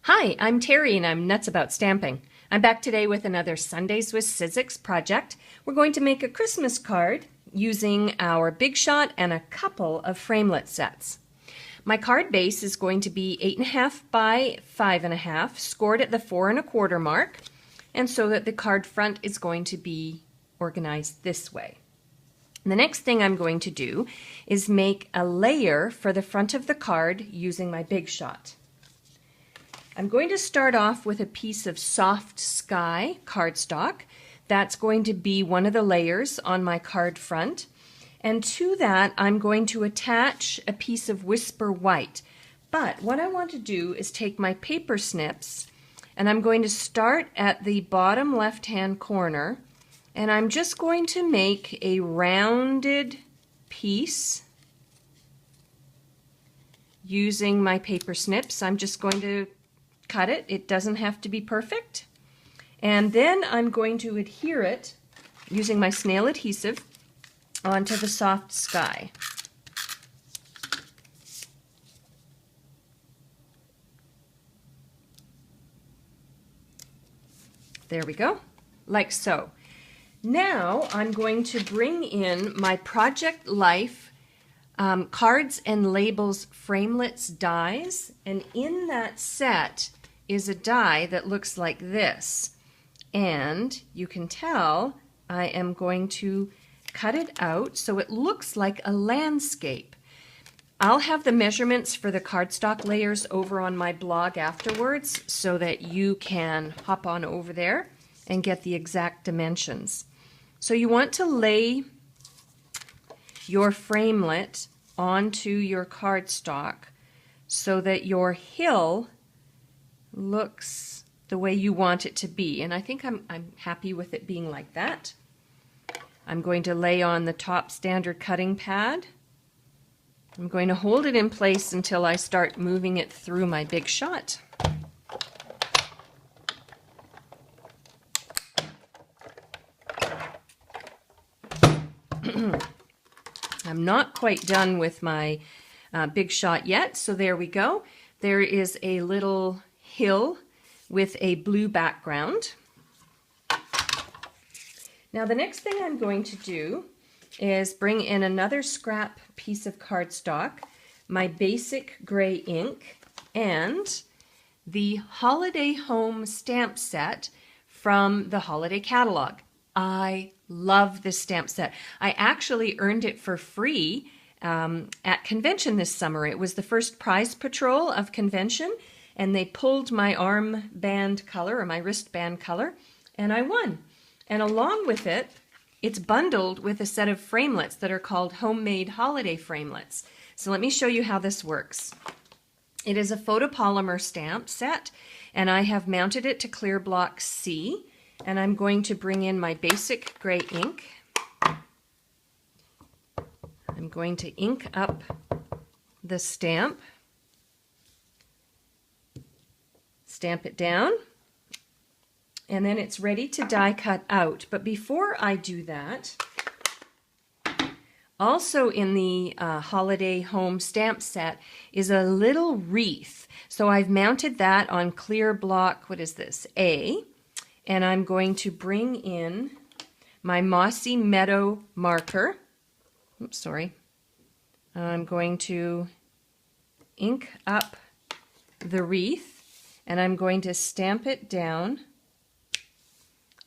Hi, I'm Terry and I'm nuts about stamping. I'm back today with another Sundays with Scenic project. We're going to make a Christmas card using our Big Shot and a couple of framelit sets. My card base is going to be 8.5 by 5.5, scored at the 4 1/4 mark, and so that the card front is going to be organized this way. The next thing I'm going to do is make a layer for the front of the card using my Big Shot. I'm going to start off with a piece of soft sky cardstock. That's going to be one of the layers on my card front. And to that, I'm going to attach a piece of Whisper White. But what I want to do is take my paper snips, and I'm going to start at the bottom left-hand corner, and I'm just going to make a rounded piece using my paper snips. I'm just going to cut it. It doesn't have to be perfect. And then I'm going to adhere it using my snail adhesive onto the soft sky. There we go, like so. Now I'm going to bring in my Project Life Cards and Labels Framelits dies, and in that set is a die that looks like this. And you can tell I am going to cut it out so it looks like a landscape. I'll have the measurements for the cardstock layers over on my blog afterwards so that you can hop on over there and get the exact dimensions. So you want to lay your framelit onto your cardstock so that your hill looks the way you want it to be. And I think I'm happy with it being like that. I'm going to lay on the top standard cutting pad. I'm going to hold it in place until I start moving it through my Big Shot. I'm not quite done with my Big Shot yet, so there we go. There is a little hill with a blue background. Now the next thing I'm going to do is bring in another scrap piece of cardstock, my basic gray ink, and the Holiday Home stamp set from the Holiday Catalog. I love this stamp set. I actually earned it for free at convention this summer. It was the first prize patrol of convention, and they pulled my armband color or my wristband color, and I won. And along with it, it's bundled with a set of framelits that are called Homemade Holiday Framelits. So let me show you how this works. It is a photopolymer stamp set, and I have mounted it to clear block C, and I'm going to bring in my basic gray ink. I'm going to ink up the stamp, stamp it down, and then it's ready to die cut out. But before I do that, also in the Holiday Home stamp set is a little wreath. So I've mounted that on clear block, what is this, A, and I'm going to bring in my Mossy Meadow marker. Oops, sorry. I'm going to ink up the wreath, and I'm going to stamp it down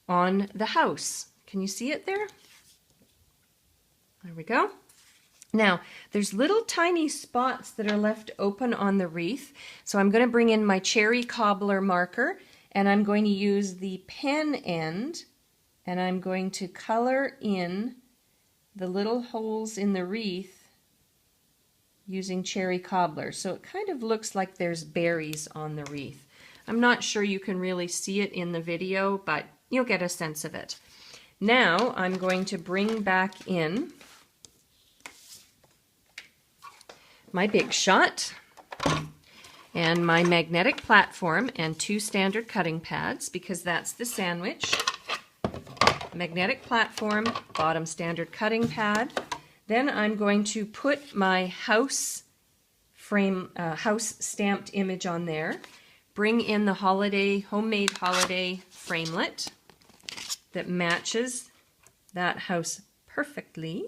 on the house. Can you see it there? There we go. Now, there's little tiny spots that are left open on the wreath, so I'm going to bring in my Cherry Cobbler marker, and I'm going to use the pen end, and I'm going to color in the little holes in the wreath using Cherry Cobbler. So it kind of looks like there's berries on the wreath. I'm not sure you can really see it in the video, but you'll get a sense of it. Now I'm going to bring back in my Big Shot and my magnetic platform and 2 standard cutting pads, because that's the sandwich. Magnetic platform, bottom standard cutting pad. Then I'm going to put my house stamped image on there, bring in the homemade holiday framelit that matches that house perfectly.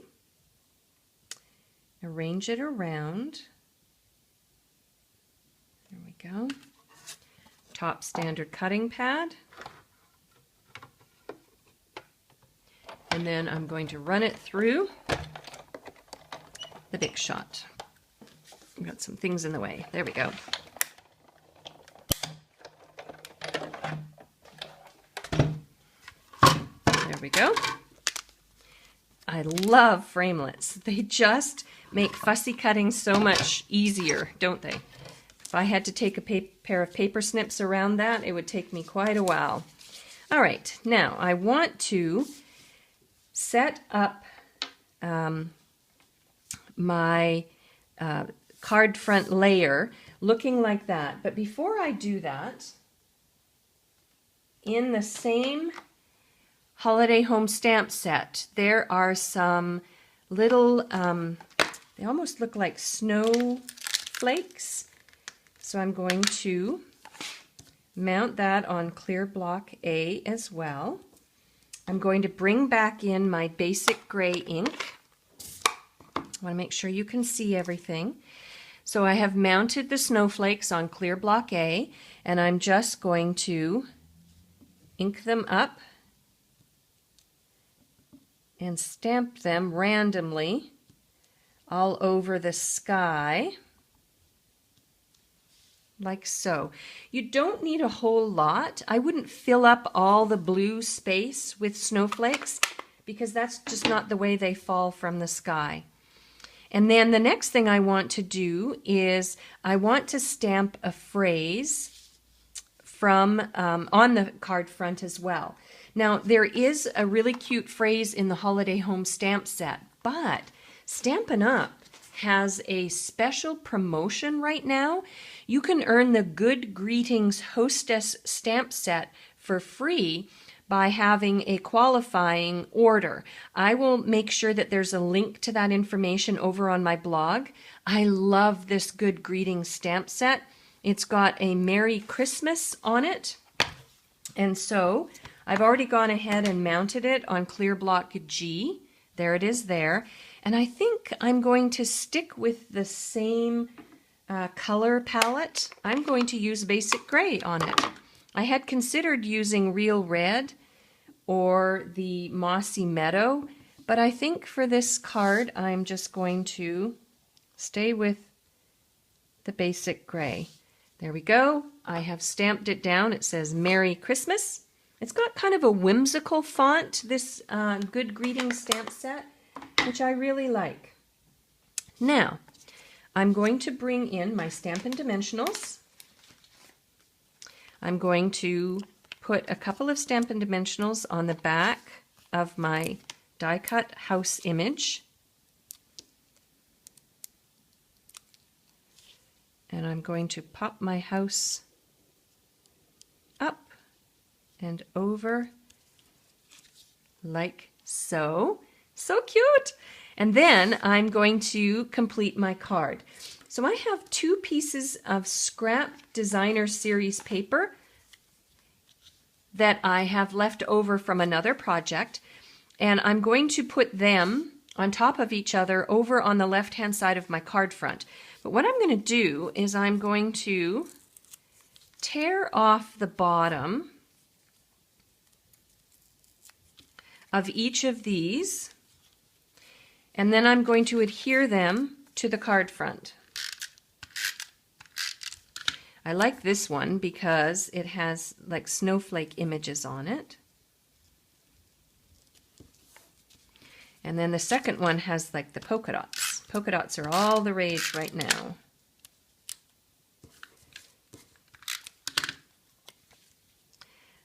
Arrange it around. There we go. Top standard cutting pad. And then I'm going to run it through the Big Shot. I've got some things in the way. There we go. There we go. I love framelits. They just make fussy cutting so much easier, don't they? If I had to take a pair of paper snips around that, it would take me quite a while. All right, now I want to set up my card front layer looking like that. But before I do that, in the same holiday home stamp set, there are some little, they almost look like snowflakes. So I'm going to mount that on clear block A as well. I'm going to bring back in my basic gray ink. I want to make sure you can see everything. So I have mounted the snowflakes on clear block A, and I'm just going to ink them up and stamp them randomly all over the sky, like so. You don't need a whole lot. I wouldn't fill up all the blue space with snowflakes because that's just not the way they fall from the sky. And then the next thing I want to do is I want to stamp a phrase from on the card front as well. Now there is a really cute phrase in the Holiday Home stamp set, but Stampin' Up! Has a special promotion right now. You can earn the Good Greetings Hostess stamp set for free by having a qualifying order. I will make sure that there's a link to that information over on my blog. I love this Good Greetings stamp set. It's got a Merry Christmas on it. And so I've already gone ahead and mounted it on clear block G. There it is there. And I think I'm going to stick with the same color palette. I'm going to use basic gray on it. I had considered using Real Red or the Mossy Meadow, but I think for this card I'm just going to stay with the basic gray. There we go. I have stamped it down. It says Merry Christmas. It's got kind of a whimsical font, this Good Greetings stamp set, which I really like. Now, I'm going to bring in my Stampin' Dimensionals. I'm going to put a couple of Stampin' Dimensionals on the back of my die-cut house image. And I'm going to pop my house up and over like so. So cute! And then I'm going to complete my card. So I have 2 pieces of scrap designer series paper that I have left over from another project, and I'm going to put them on top of each other over on the left-hand side of my card front. But what I'm going to do is I'm going to tear off the bottom of each of these, and then I'm going to adhere them to the card front. I like this one because it has like snowflake images on it. And then the second one has like the polka dots. Polka dots are all the rage right now.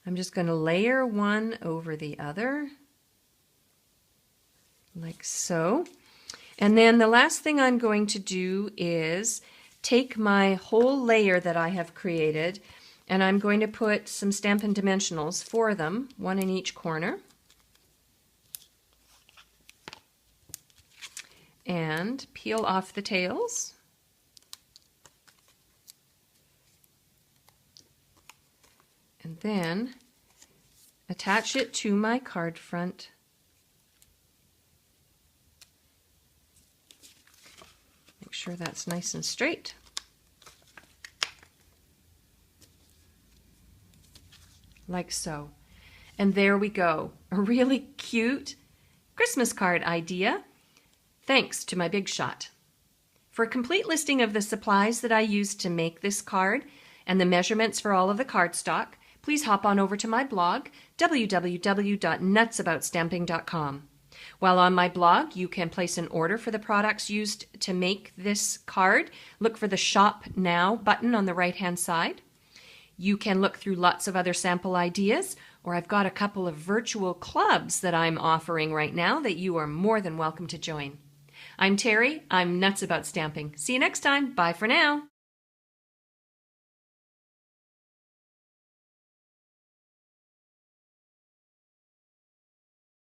I'm just going to layer one over the other, like so. And then the last thing I'm going to do is take my whole layer that I have created, and I'm going to put some Stampin' Dimensionals for them, one in each corner. And peel off the tails. And then attach it to my card front. Make sure that's nice and straight. Like so. And there we go. A really cute Christmas card idea, thanks to my Big Shot. For a complete listing of the supplies that I used to make this card and the measurements for all of the cardstock, please hop on over to my blog, www.nutsaboutsstamping.com. While on my blog, you can place an order for the products used to make this card. Look for the Shop Now button on the right-hand side. You can look through lots of other sample ideas, or I've got a couple of virtual clubs that I'm offering right now that you are more than welcome to join. I'm Terry. I'm nuts about stamping. See you next time. Bye for now.